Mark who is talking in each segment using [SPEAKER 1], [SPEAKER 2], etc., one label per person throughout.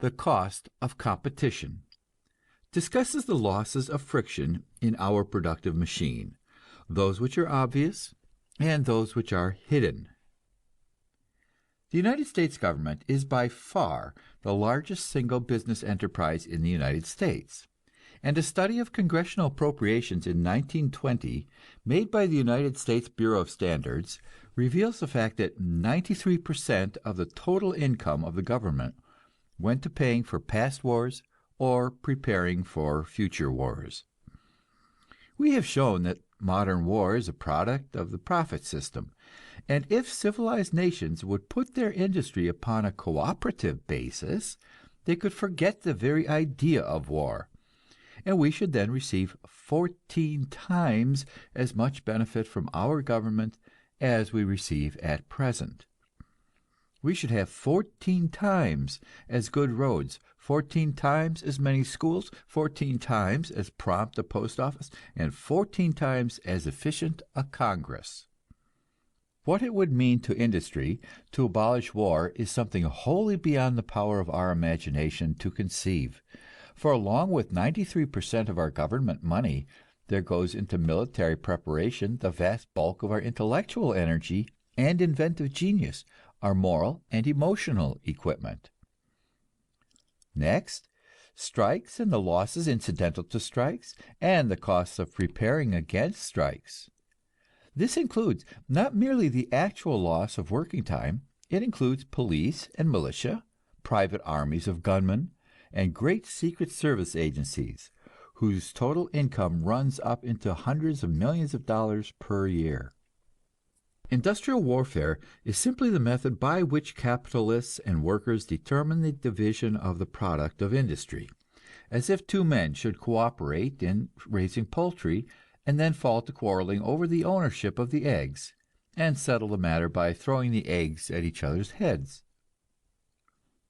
[SPEAKER 1] The cost of competition discusses the losses of friction in our productive machine, those which are obvious and those which are hidden. The United States government is by far the largest single business enterprise in the United States, and a study of congressional appropriations in 1920, made by the United States Bureau of Standards, reveals the fact that 93% of the total income of the government went to paying for past wars or preparing for future wars. We have shown that modern war is a product of the profit system, and if civilized nations would put their industry upon a cooperative basis, they could forget the very idea of war, and we should then receive 14 times as much benefit from our government as we receive at present. We should have 14 times as good roads, 14 times as many schools, 14 times as prompt a post office, and 14 times as efficient a Congress. What it would mean to industry to abolish war is something wholly beyond the power of our imagination to conceive. For along with 93% of our government money, there goes into military preparation the vast bulk of our intellectual energy and inventive genius, our moral and emotional equipment. Next, strikes and the losses incidental to strikes, and the costs of preparing against strikes. This includes not merely the actual loss of working time, it includes police and militia, private armies of gunmen, and great secret service agencies, whose total income runs up into hundreds of millions of dollars per year. Industrial warfare is simply the method by which capitalists and workers determine the division of the product of industry, as if two men should cooperate in raising poultry and then fall to quarreling over the ownership of the eggs, and settle the matter by throwing the eggs at each other's heads.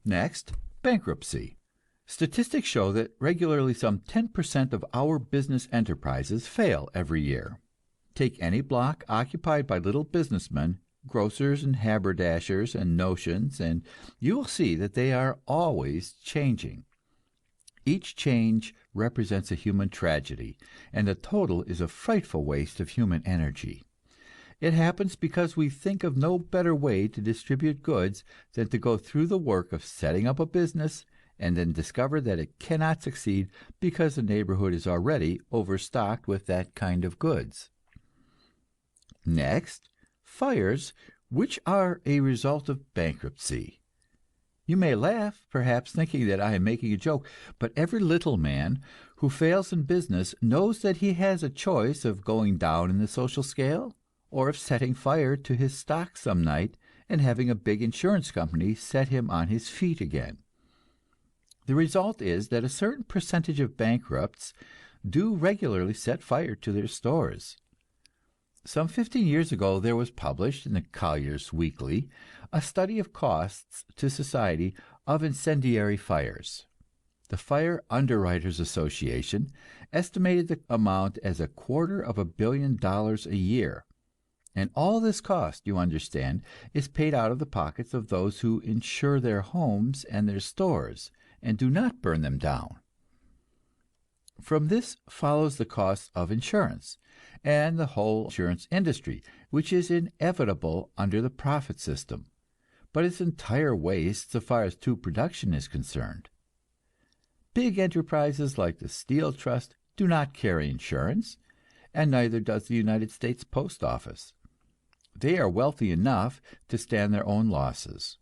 [SPEAKER 1] Next, bankruptcy. Statistics show that regularly some 10% of our business enterprises fail every year. Take any block occupied by little businessmen, grocers and haberdashers and notions, and you will see that they are always changing. Each change represents a human tragedy, and the total is a frightful waste of human energy. It happens because we think of no better way to distribute goods than to go through the work of setting up a business and then discover that it cannot succeed because the neighborhood is already overstocked with that kind of goods. Next, fires, which are a result of bankruptcy. You may laugh, perhaps thinking that I am making a joke, but every little man who fails in business knows that he has a choice of going down in the social scale, or of setting fire to his stock some night and having a big insurance company set him on his feet again. The result is that a certain percentage of bankrupts do regularly set fire to their stores. Some 15 years ago there was published in the Collier's Weekly a study of costs to society of incendiary fires. The Fire Underwriters Association estimated the amount as $250 million a year. And all this cost, you understand, is paid out of the pockets of those who insure their homes and their stores, and do not burn them down. From this follows the cost of insurance, and the whole insurance industry, which is inevitable under the profit system, but its entire waste so far as tube production is concerned. Big enterprises like the Steel Trust do not carry insurance, and neither does the United States Post Office. They are wealthy enough to stand their own losses.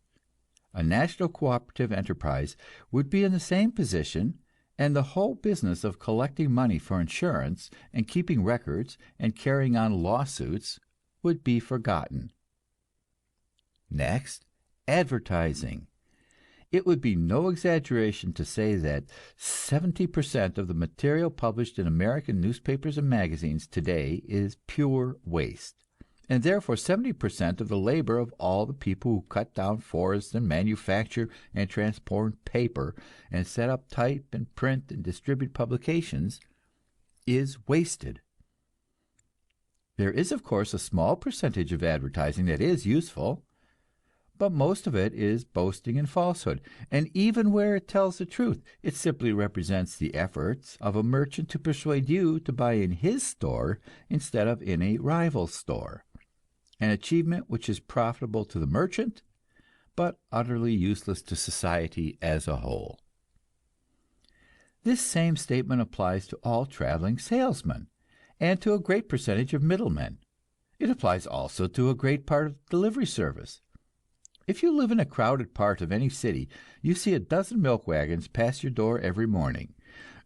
[SPEAKER 1] A national cooperative enterprise would be in the same position, and the whole business of collecting money for insurance and keeping records and carrying on lawsuits would be forgotten. Next, advertising. It would be no exaggeration to say that 70% of the material published in American newspapers and magazines today is pure waste, and therefore 70% of the labor of all the people who cut down forests and manufacture and transport paper and set up type and print and distribute publications is wasted. There is, of course, a small percentage of advertising that is useful, but most of it is boasting and falsehood, and even where it tells the truth, it simply represents the efforts of a merchant to persuade you to buy in his store instead of in a rival store, an achievement which is profitable to the merchant, but utterly useless to society as a whole. This same statement applies to all traveling salesmen, and to a great percentage of middlemen. It applies also to a great part of delivery service. If you live in a crowded part of any city, you see a dozen milk wagons pass your door every morning,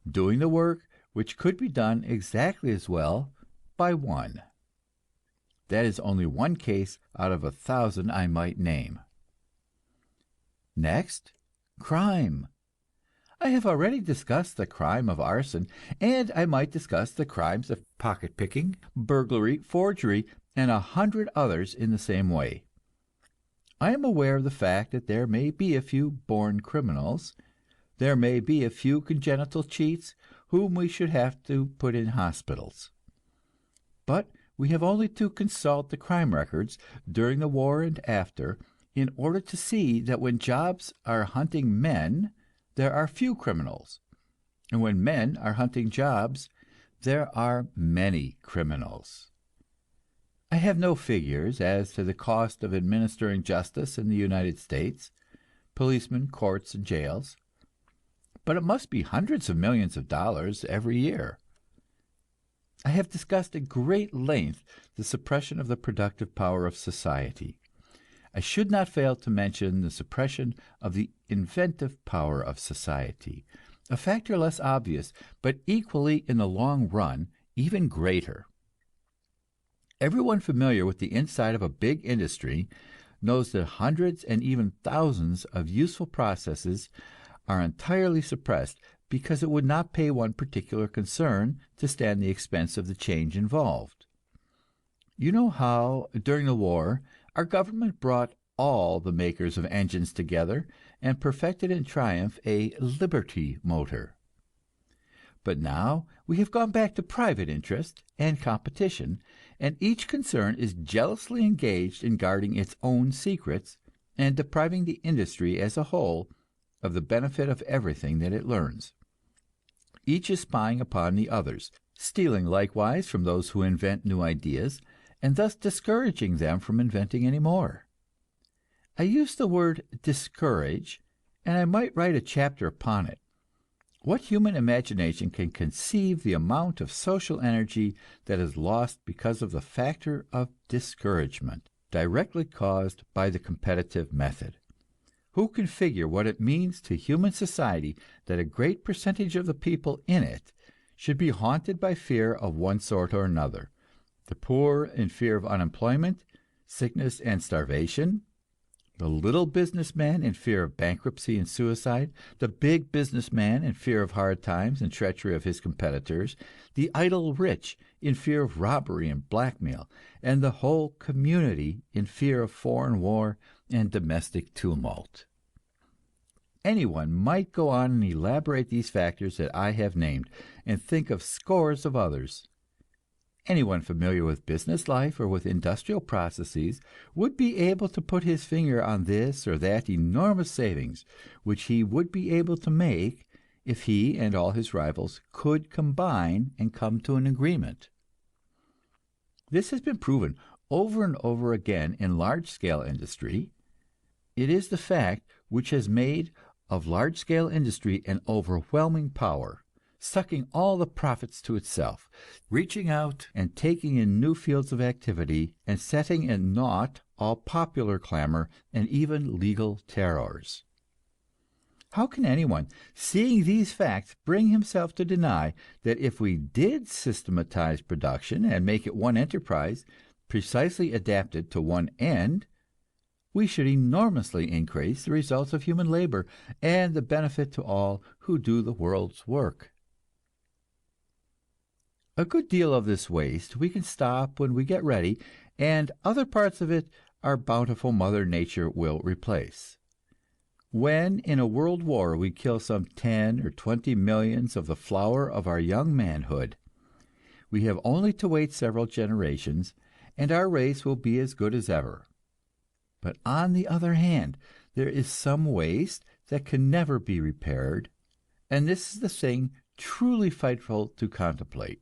[SPEAKER 1] doing the work which could be done exactly as well by one. That is only one case out of 1,000 I might name. Next, crime. I have already discussed the crime of arson, and I might discuss the crimes of pocket-picking, burglary, forgery, and 100 others in the same way. I am aware of the fact that there may be a few born criminals, there may be a few congenital cheats whom we should have to put in hospitals. But we have only to consult the crime records during the war and after, in order to see that when jobs are hunting men, there are few criminals, and when men are hunting jobs, there are many criminals. I have no figures as to the cost of administering justice in the United States, policemen, courts, and jails, but it must be hundreds of millions of dollars every year. I have discussed at great length the suppression of the productive power of society. I should not fail to mention the suppression of the inventive power of society, a factor less obvious, but equally in the long run even greater. Everyone familiar with the inside of a big industry knows that hundreds and even thousands of useful processes are entirely suppressed because it would not pay one particular concern to stand the expense of the change involved. You know how, during the war, our government brought all the makers of engines together and perfected in triumph a Liberty motor. But now we have gone back to private interest and competition, and each concern is jealously engaged in guarding its own secrets and depriving the industry as a whole of the benefit of everything that it learns. Each is spying upon the others, stealing likewise from those who invent new ideas, and thus discouraging them from inventing any more. I use the word discourage, and I might write a chapter upon it. What human imagination can conceive the amount of social energy that is lost because of the factor of discouragement, directly caused by the competitive method? Who can figure what it means to human society that a great percentage of the people in it should be haunted by fear of one sort or another? The poor in fear of unemployment, sickness, and starvation; the little businessman in fear of bankruptcy and suicide; the big businessman in fear of hard times and treachery of his competitors; the idle rich in fear of robbery and blackmail; and the whole community in fear of foreign war and domestic tumult. Anyone might go on and elaborate these factors that I have named, and think of scores of others. Anyone familiar with business life or with industrial processes would be able to put his finger on this or that enormous savings which he would be able to make if he and all his rivals could combine and come to an agreement. This has been proven over and over again in large-scale industry. It is the fact which has made of large-scale industry an overwhelming power, sucking all the profits to itself, reaching out and taking in new fields of activity, and setting at naught all popular clamor and even legal terrors. How can anyone, seeing these facts, bring himself to deny that if we did systematize production and make it one enterprise, precisely adapted to one end, we should enormously increase the results of human labor and the benefit to all who do the world's work? A good deal of this waste we can stop when we get ready, and other parts of it our bountiful Mother Nature will replace. When in a world war we kill some 10 or 20 millions of the flower of our young manhood, we have only to wait several generations, and our race will be as good as ever. But on the other hand, there is some waste that can never be repaired, and this is the thing truly frightful to contemplate.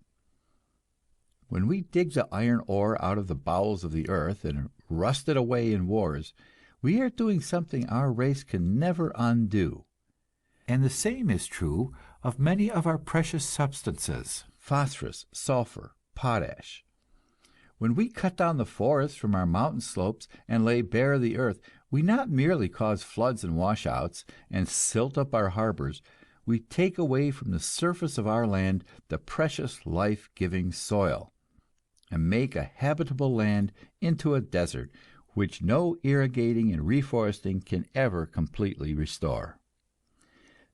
[SPEAKER 1] When we dig the iron ore out of the bowels of the earth and rust it away in wars, we are doing something our race can never undo. And the same is true of many of our precious substances: phosphorus, sulfur, potash. When we cut down the forests from our mountain slopes and lay bare the earth, we not merely cause floods and washouts and silt up our harbors, we take away from the surface of our land the precious life-giving soil, and make a habitable land into a desert, which no irrigating and reforesting can ever completely restore.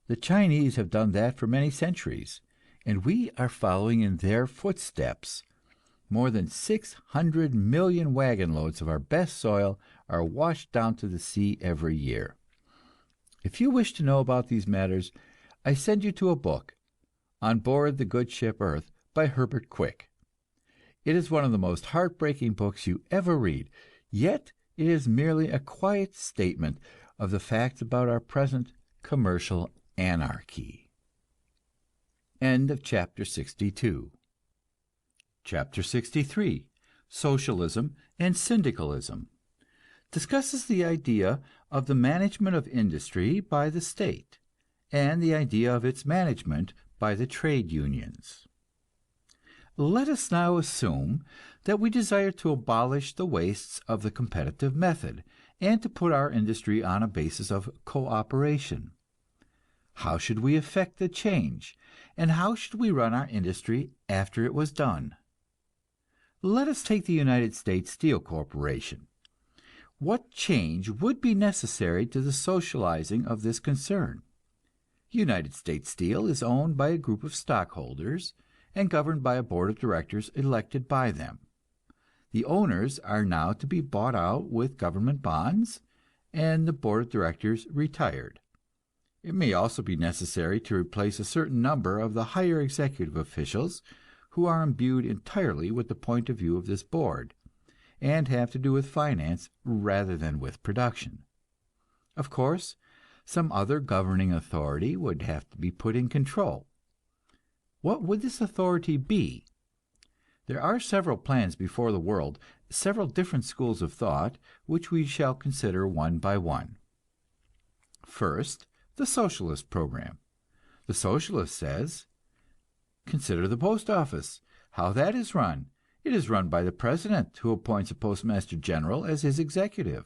[SPEAKER 1] The Chinese have done that for many centuries, and we are following in their footsteps. More than 600 million wagon loads of our best soil are washed down to the sea every year. If you wish to know about these matters, I send you to a book, On Board the Good Ship Earth, by Herbert Quick. It is one of the most heartbreaking books you ever read, yet it is merely a quiet statement of the facts about our present commercial anarchy. End of chapter 62. Chapter 63, Socialism and Syndicalism, discusses the idea of the management of industry by the state, and the idea of its management by the trade unions. Let us now assume that we desire to abolish the wastes of the competitive method, and to put our industry on a basis of cooperation. How should we effect the change, and how should we run our industry after it was done? Let us take the United States Steel Corporation. What change would be necessary to the socializing of this concern? United States Steel is owned by a group of stockholders and governed by a board of directors elected by them. The owners are now to be bought out with government bonds, and the board of directors retired. It may also be necessary to replace a certain number of the higher executive officials who are imbued entirely with the point of view of this board, and have to do with finance rather than with production. Of course, some other governing authority would have to be put in control. What would this authority be? There are several plans before the world, several different schools of thought, which we shall consider one by one. First, the socialist program. The socialist says, consider the post office, how that is run. It is run by the president, who appoints a postmaster general as his executive.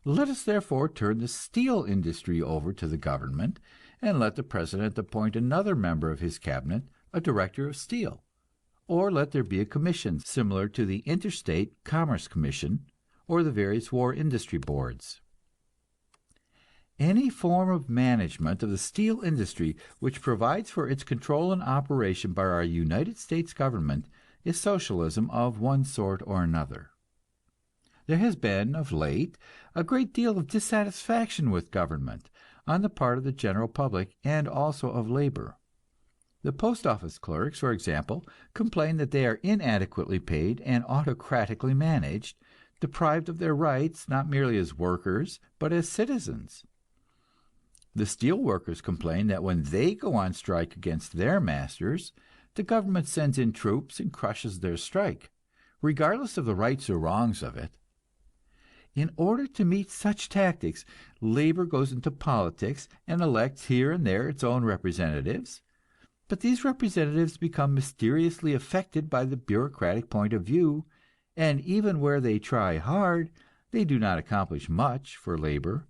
[SPEAKER 1] Let us therefore turn the steel industry over to the government, and let the president appoint another member of his cabinet, a director of steel. Or let there be a commission similar to the Interstate Commerce Commission or the various war industry boards. Any form of management of the steel industry which provides for its control and operation by our United States government is socialism of one sort or another. There has been, of late, a great deal of dissatisfaction with government on the part of the general public and also of labor. The post office clerks, for example, complain that they are inadequately paid and autocratically managed, deprived of their rights not merely as workers, but as citizens. The steel workers complain that when they go on strike against their masters, the government sends in troops and crushes their strike, regardless of the rights or wrongs of it. In order to meet such tactics, labor goes into politics and elects here and there its own representatives. But these representatives become mysteriously affected by the bureaucratic point of view, and even where they try hard, they do not accomplish much for labor.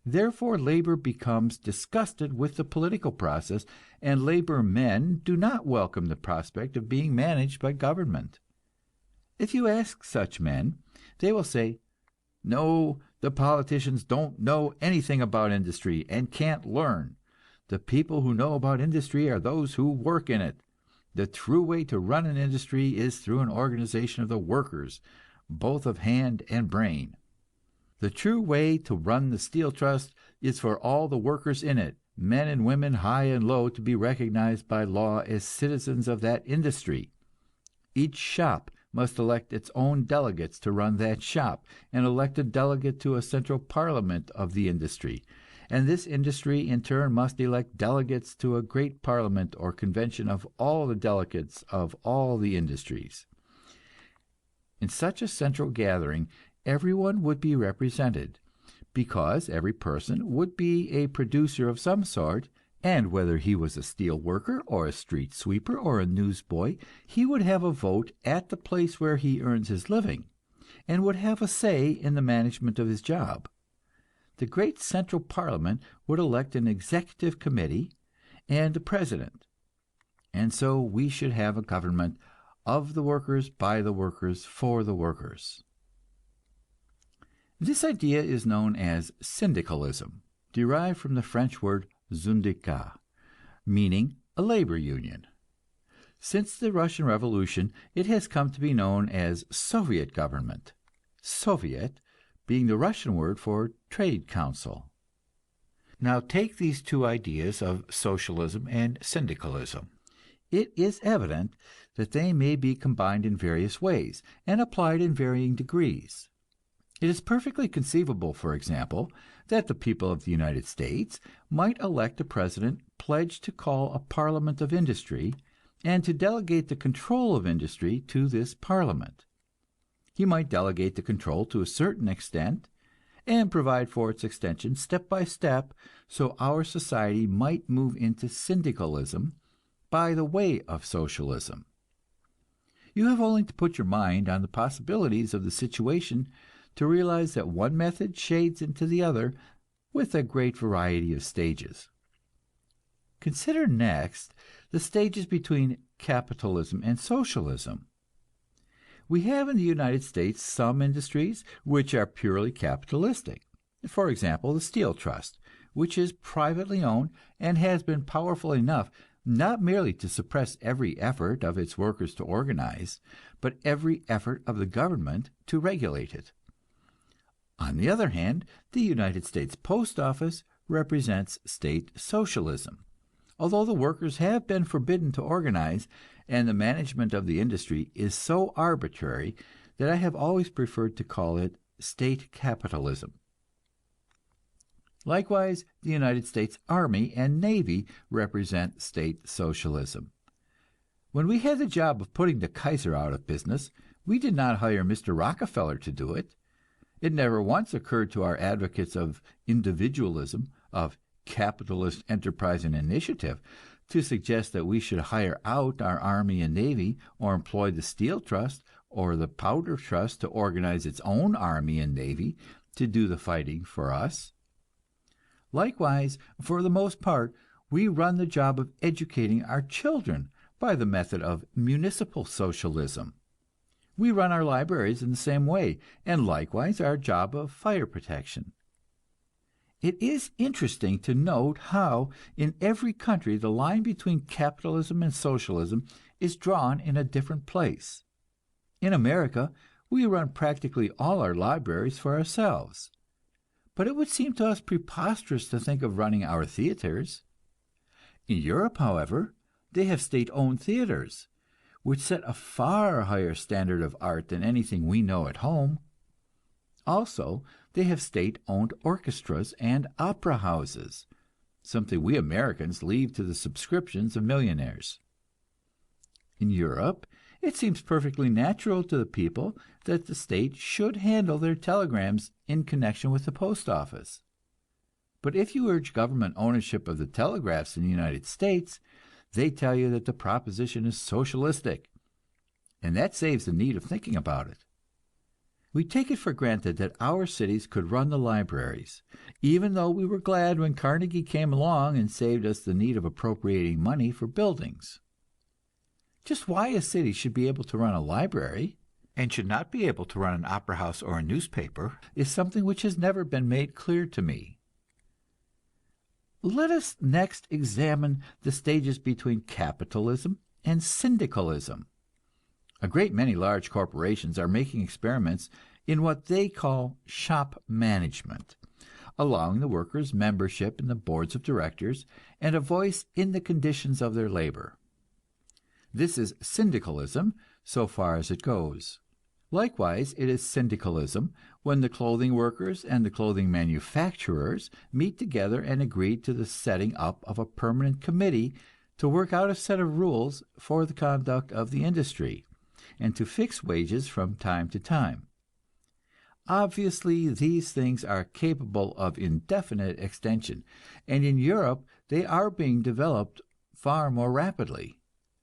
[SPEAKER 1] Therefore, labor becomes disgusted with the political process, and labor men do not welcome the prospect of being managed by government. If you ask such men, they will say, "No, the politicians don't know anything about industry and can't learn. The people who know about industry are those who work in it. The true way to run an industry is through an organization of the workers, both of hand and brain. The true way to run the steel trust is for all the workers in it, men and women high and low, to be recognized by law as citizens of that industry. Each shop must elect its own delegates to run that shop, and elect a delegate to a central parliament of the industry, and this industry in turn must elect delegates to a great parliament or convention of all the delegates of all the industries. In such a central gathering everyone would be represented, because every person would be a producer of some sort, and whether he was a steel worker or a street sweeper or a newsboy, he would have a vote at the place where he earns his living, and would have a say in the management of his job. The great central parliament would elect an executive committee and a president, and so we should have a government of the workers, by the workers, for the workers. This idea is known as syndicalism, derived from the French word syndicat, meaning a labor union. Since the Russian Revolution, it has come to be known as Soviet government, Soviet being the Russian word for trade council. Now take these two ideas of socialism and syndicalism. It is evident that they may be combined in various ways and applied in varying degrees. It is perfectly conceivable, for example, that the people of the United States might elect a president pledged to call a parliament of industry and to delegate the control of industry to this parliament. He might delegate the control to a certain extent and provide for its extension step by step, so our society might move into syndicalism by the way of socialism. You have only to put your mind on the possibilities of the situation to realize that one method shades into the other with a great variety of stages. Consider next the stages between capitalism and socialism. We have in the United States some industries which are purely capitalistic. For example, the Steel Trust, which is privately owned and has been powerful enough not merely to suppress every effort of its workers to organize, but every effort of the government to regulate it. On the other hand, the United States Post Office represents state socialism. Although the workers have been forbidden to organize, and the management of the industry is so arbitrary that I have always preferred to call it state capitalism. Likewise, the United States Army and Navy represent state socialism. When we had the job of putting the Kaiser out of business, we did not hire Mr. Rockefeller to do it. It never once occurred to our advocates of individualism, of capitalist enterprise and initiative, to suggest that we should hire out our Army and Navy, or employ the Steel Trust or the Powder Trust to organize its own Army and Navy to do the fighting for us. Likewise, for the most part, we run the job of educating our children by the method of municipal socialism. We run our libraries in the same way, and likewise our job of fire protection. It is interesting to note how in every country the line between capitalism and socialism is drawn in a different place. In America, we run practically all our libraries for ourselves. But it would seem to us preposterous to think of running our theaters. In Europe, however, they have state-owned theaters, which set a far higher standard of art than anything we know at home. Also, they have state-owned orchestras and opera houses, something we Americans leave to the subscriptions of millionaires. In Europe, it seems perfectly natural to the people that the state should handle their telegrams in connection with the post office. But if you urge government ownership of the telegraphs in the United States, they tell you that the proposition is socialistic, and that saves the need of thinking about it. We take it for granted that our cities could run the libraries, even though we were glad when Carnegie came along and saved us the need of appropriating money for buildings. Just why a city should be able to run a library, and should not be able to run an opera house or a newspaper, is something which has never been made clear to me. Let us next examine the stages between capitalism and syndicalism. A great many large corporations are making experiments in what they call shop management, allowing the workers membership in the boards of directors and a voice in the conditions of their labor. This is syndicalism, so far as it goes. Likewise, it is syndicalism when the clothing workers and the clothing manufacturers meet together and agree to the setting up of a permanent committee to work out a set of rules for the conduct of the industry, and to fix wages from time to time. Obviously, these things are capable of indefinite extension, and in Europe they are being developed far more rapidly.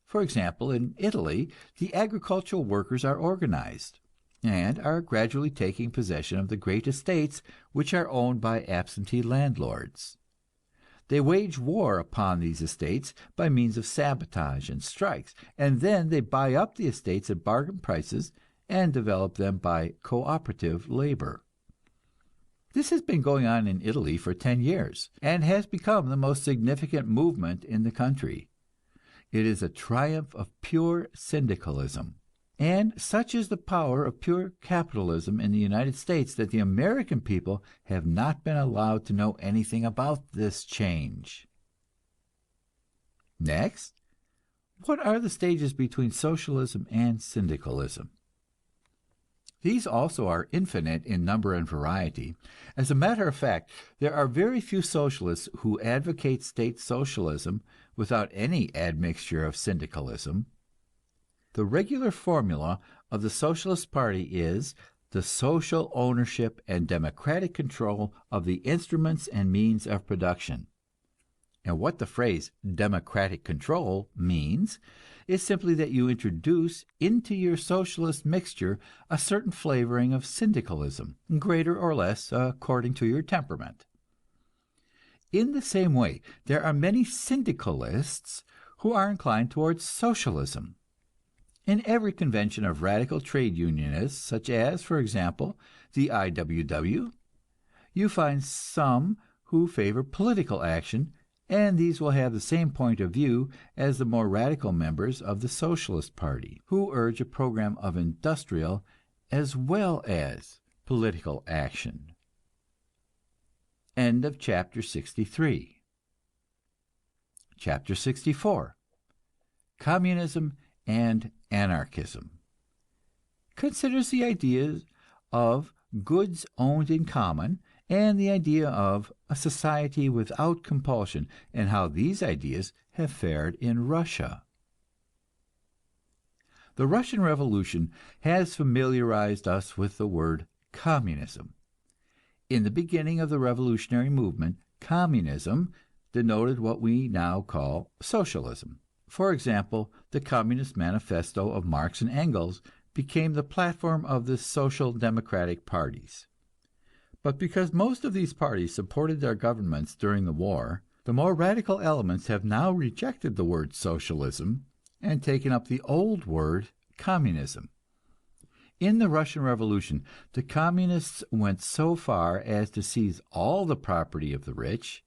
[SPEAKER 1] For example, in Italy, the agricultural workers are organized, and are gradually taking possession of the great estates which are owned by absentee landlords. They wage war upon these estates by means of sabotage and strikes, and then they buy up the estates at bargain prices and develop them by cooperative labor. This has been going on in Italy for 10 years, and has become the most significant movement in the country. It is a triumph of pure syndicalism. And such is the power of pure capitalism in the United States that the American people have not been allowed to know anything about this change. Next, what are the stages between socialism and syndicalism? These also are infinite in number and variety. As a matter of fact, there are very few socialists who advocate state socialism without any admixture of syndicalism. The regular formula of the Socialist Party is the social ownership and democratic control of the instruments and means of production. And what the phrase democratic control means is simply that you introduce into your socialist mixture a certain flavoring of syndicalism, greater or less according to your temperament. In the same way, there are many syndicalists who are inclined towards socialism. In every convention of radical trade unionists, such as, for example, the IWW, you find some who favor political action, and these will have the same point of view as the more radical members of the Socialist Party, who urge a program of industrial as well as political action. End of chapter 63. Chapter 64. Communism and Anarchism considers the ideas of goods owned in common and the idea of a society without compulsion, and how these ideas have fared in Russia. The Russian Revolution has familiarized us with the word communism. In the beginning of the revolutionary movement, communism denoted what we now call socialism. For example, the Communist Manifesto of Marx and Engels became the platform of the social democratic parties. But because most of these parties supported their governments during the war, the more radical elements have now rejected the word socialism and taken up the old word communism. In the Russian Revolution, the communists went so far as to seize all the property of the rich,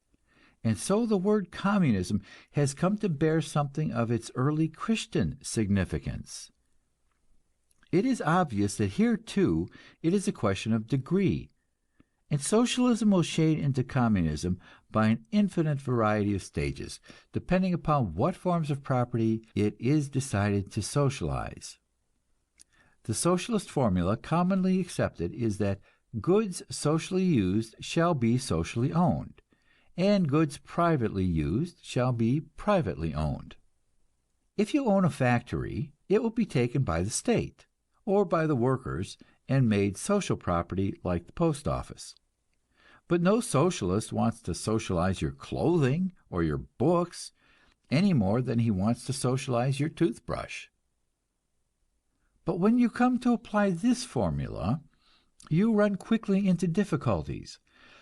[SPEAKER 1] and so the word communism has come to bear something of its early Christian significance. It is obvious that here too it is a question of degree, and socialism will shade into communism by an infinite variety of stages, depending upon what forms of property it is decided to socialize. The socialist formula commonly accepted is that goods socially used shall be socially owned, and goods privately used shall be privately owned. If you own a factory, it will be taken by the state, or by the workers, and made social property like the post office. But no socialist wants to socialize your clothing or your books any more than he wants to socialize your toothbrush. But when you come to apply this formula, you run quickly into difficulties.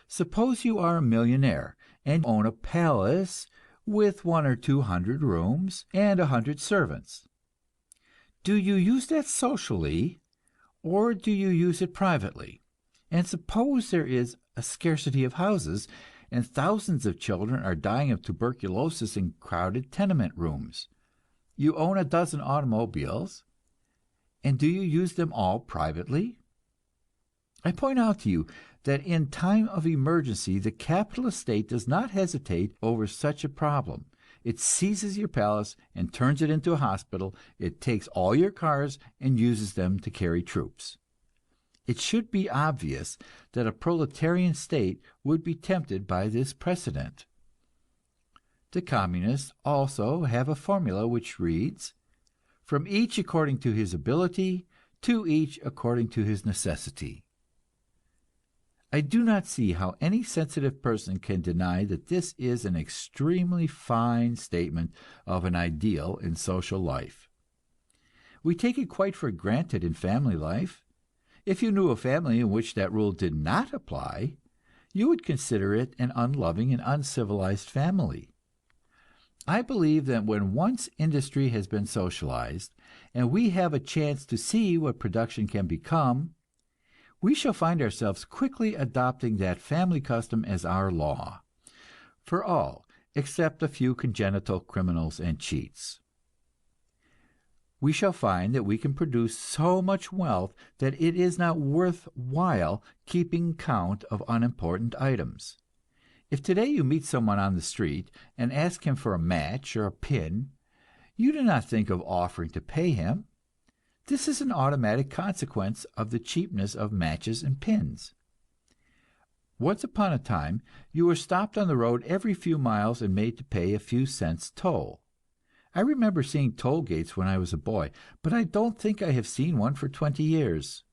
[SPEAKER 1] Suppose you are a millionaire and own a palace with 100 or 200 rooms and 100 servants. Do you use that socially, or do you use it privately? And suppose there is a scarcity of houses, and thousands of children are dying of tuberculosis in crowded tenement rooms. You own a dozen automobiles, and do you use them all privately? I point out to you that in time of emergency the capitalist state does not hesitate over such a problem, It seizes your palace and turns it into a hospital. It takes all your cars and uses them to carry troops. It should be obvious that a proletarian state would be tempted by this precedent. The communists also have a formula which reads, "From each according to his ability, to each according to his necessity." I do not see how any sensitive person can deny that this is an extremely fine statement of an ideal in social life. We take it quite for granted in family life. If you knew a family in which that rule did not apply, you would consider it an unloving and uncivilized family. I believe that when once industry has been socialized, and we have a chance to see what production can become, we shall find ourselves quickly adopting that family custom as our law, for all except a few congenital criminals and cheats. We shall find that we can produce so much wealth that it is not worth while keeping count of unimportant items. If today you meet someone on the street and ask him for a match or a pin, you do not think of offering to pay him. This is an automatic consequence of the cheapness of matches and pins. Once upon a time, you were stopped on the road every few miles and made to pay a few cents toll. I remember seeing toll gates when I was a boy, but I don't think I have seen one for 20 years.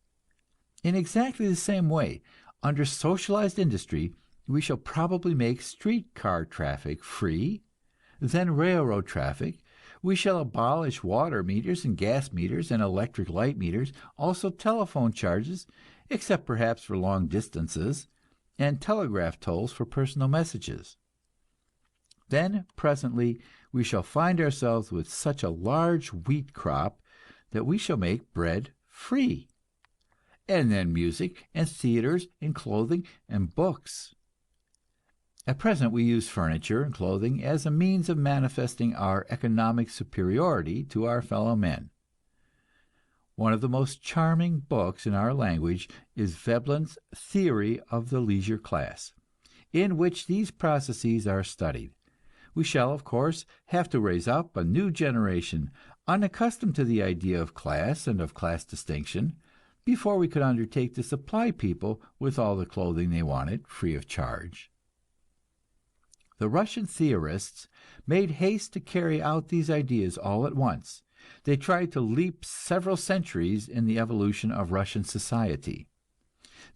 [SPEAKER 1] In exactly the same way, under socialized industry, we shall probably make streetcar traffic free, then railroad traffic. We shall abolish water meters and gas meters and electric light meters, also telephone charges, except perhaps for long distances, and telegraph tolls for personal messages. Then presently we shall find ourselves with such a large wheat crop that we shall make bread free, and then music and theaters and clothing and books. At present we use furniture and clothing as a means of manifesting our economic superiority to our fellow men. One of the most charming books in our language is Veblen's Theory of the Leisure Class, in which these processes are studied. We shall, of course, have to raise up a new generation, unaccustomed to the idea of class and of class distinction, before we could undertake to supply people with all the clothing they wanted, free of charge. The Russian theorists made haste to carry out these ideas all at once. They tried to leap several centuries in the evolution of Russian society.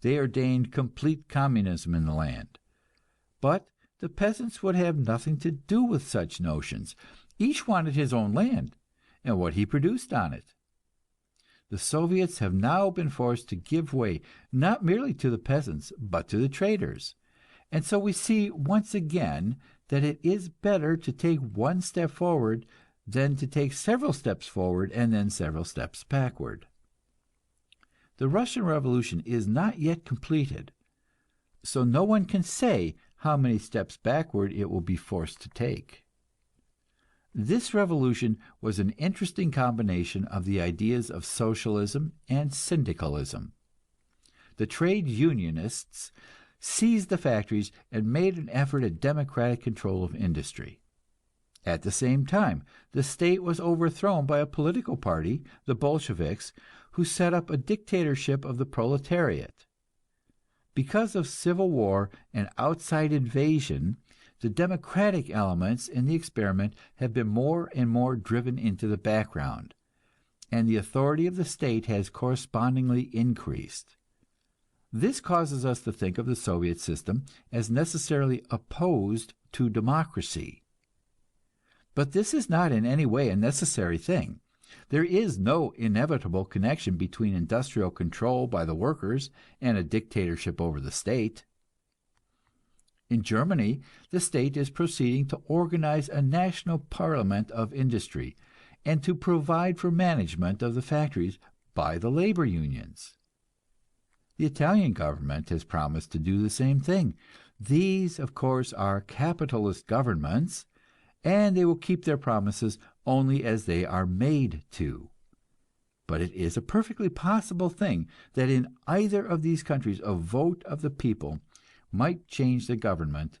[SPEAKER 1] They ordained complete communism in the land. But the peasants would have nothing to do with such notions. Each wanted his own land and what he produced on it. The Soviets have now been forced to give way, not merely to the peasants, but to the traders. And so we see once again that it is better to take one step forward than to take several steps forward and then several steps backward. The Russian Revolution is not yet completed, so no one can say how many steps backward it will be forced to take. This revolution was an interesting combination of the ideas of socialism and syndicalism. The trade unionists seized the factories and made an effort at democratic control of industry. At the same time, the state was overthrown by a political party, the Bolsheviks, who set up a dictatorship of the proletariat. Because of civil war and outside invasion, the democratic elements in the experiment have been more and more driven into the background, and the authority of the state has correspondingly increased. This causes us to think of the Soviet system as necessarily opposed to democracy. But this is not in any way a necessary thing. There is no inevitable connection between industrial control by the workers and a dictatorship over the state. In Germany, the state is proceeding to organize a national parliament of industry and to provide for management of the factories by the labor unions. The Italian government has promised to do the same thing. These, of course, are capitalist governments, and they will keep their promises only as they are made to. But it is a perfectly possible thing that in either of these countries a vote of the people might change the government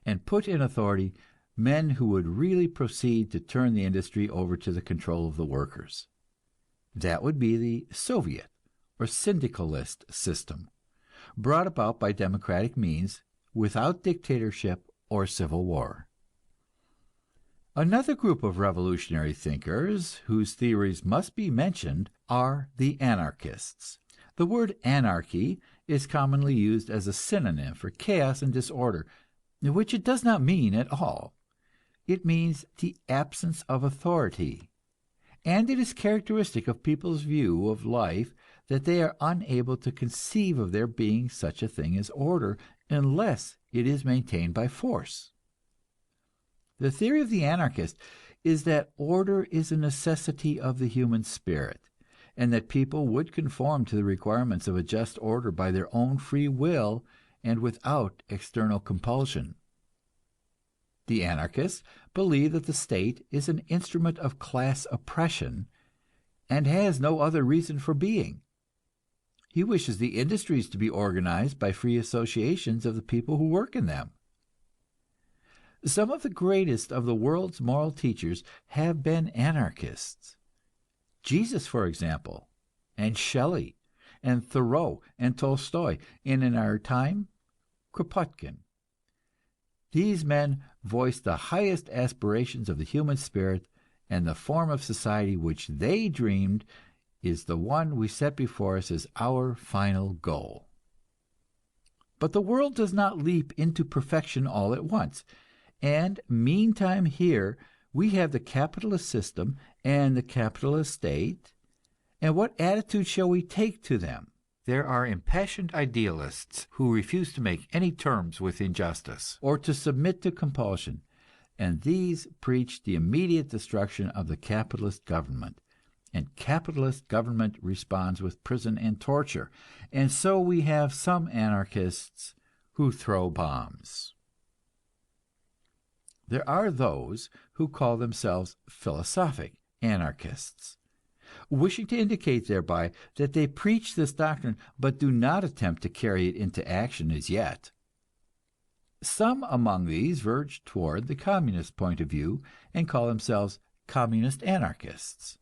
[SPEAKER 1] and put in authority men who would really proceed to turn the industry over to the control of the workers. That would be the Soviet or Syndicalist system, brought about by democratic means, without dictatorship or civil war. Another group of revolutionary thinkers whose theories must be mentioned are the anarchists. The word anarchy is commonly used as a synonym for chaos and disorder, which it does not mean at all. It means the absence of authority, and it is characteristic of people's view of life that they are unable to conceive of there being such a thing as order unless it is maintained by force. The theory of the anarchist is that order is a necessity of the human spirit, and that people would conform to the requirements of a just order by their own free will and without external compulsion. The anarchists believe that the state is an instrument of class oppression and has no other reason for being. He wishes the industries to be organized by free associations of the people who work in them. Some of the greatest of the world's moral teachers have been anarchists. Jesus, for example, and Shelley, and Thoreau, and Tolstoy, and in our time, Kropotkin. These men voiced the highest aspirations of the human spirit, and the form of society which they dreamed is the one we set before us as our final goal. But the world does not leap into perfection all at once, and meantime here we have the capitalist system and the capitalist state, and what attitude shall we take to them? There are impassioned idealists who refuse to make any terms with injustice, or to submit to compulsion, and these preach the immediate destruction of the capitalist government, and capitalist government responds with prison and torture, and so we have some anarchists who throw bombs. There are those who call themselves philosophic anarchists, wishing to indicate thereby that they preach this doctrine, but do not attempt to carry it into action as yet. Some among these verge toward the communist point of view and call themselves communist anarchists.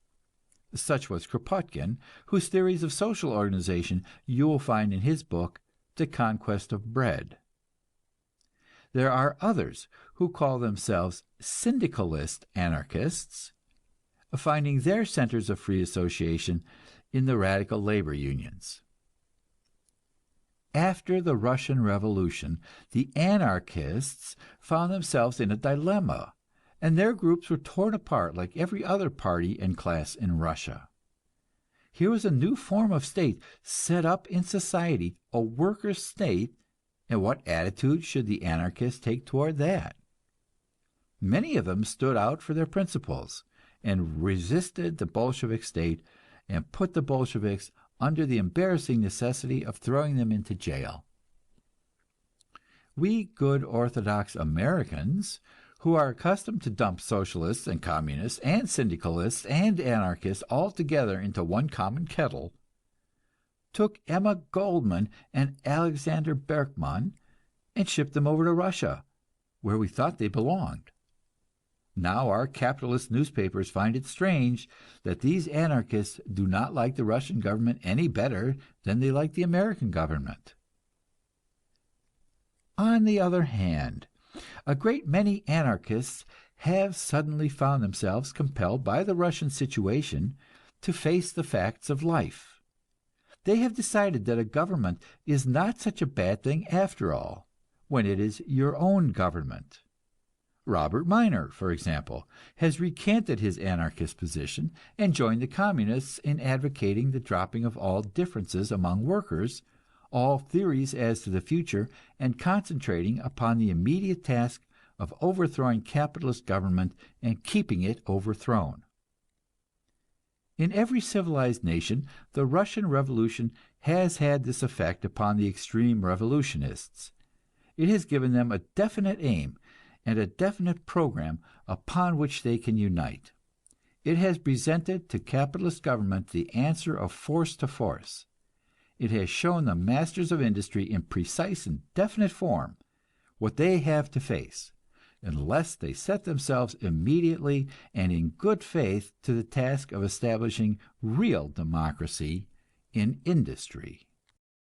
[SPEAKER 1] Such was Kropotkin, whose theories of social organization you will find in his book, The Conquest of Bread. There are others who call themselves syndicalist anarchists, finding their centers of free association in the radical labor unions. After the Russian Revolution, the anarchists found themselves in a dilemma, and their groups were torn apart like every other party and class in Russia. Here was a new form of state set up in society, a workers' state, and what attitude should the anarchists take toward that? Many of them stood out for their principles, and resisted the Bolshevik state, and put the Bolsheviks under the embarrassing necessity of throwing them into jail. We good Orthodox Americans, who are accustomed to dump socialists and communists and syndicalists and anarchists all together into one common kettle, took Emma Goldman and Alexander Berkman and shipped them over to Russia, where we thought they belonged. Now our capitalist newspapers find it strange that these anarchists do not like the Russian government any better than they like the American government. On the other hand, a great many anarchists have suddenly found themselves compelled by the Russian situation to face the facts of life. They have decided that a government is not such a bad thing after all, when it is your own government. Robert Minor, for example, has recanted his anarchist position and joined the communists in advocating the dropping of all differences among workers, all theories as to the future, and concentrating upon the immediate task of overthrowing capitalist government and keeping it overthrown. In every civilized nation, the Russian Revolution has had this effect upon the extreme revolutionists. It has given them a definite aim and a definite program upon which they can unite. It has presented to capitalist government the answer of force to force. It has shown the masters of industry in precise and definite form what they have to face, unless they set themselves immediately and in good faith to the task of establishing real democracy in industry.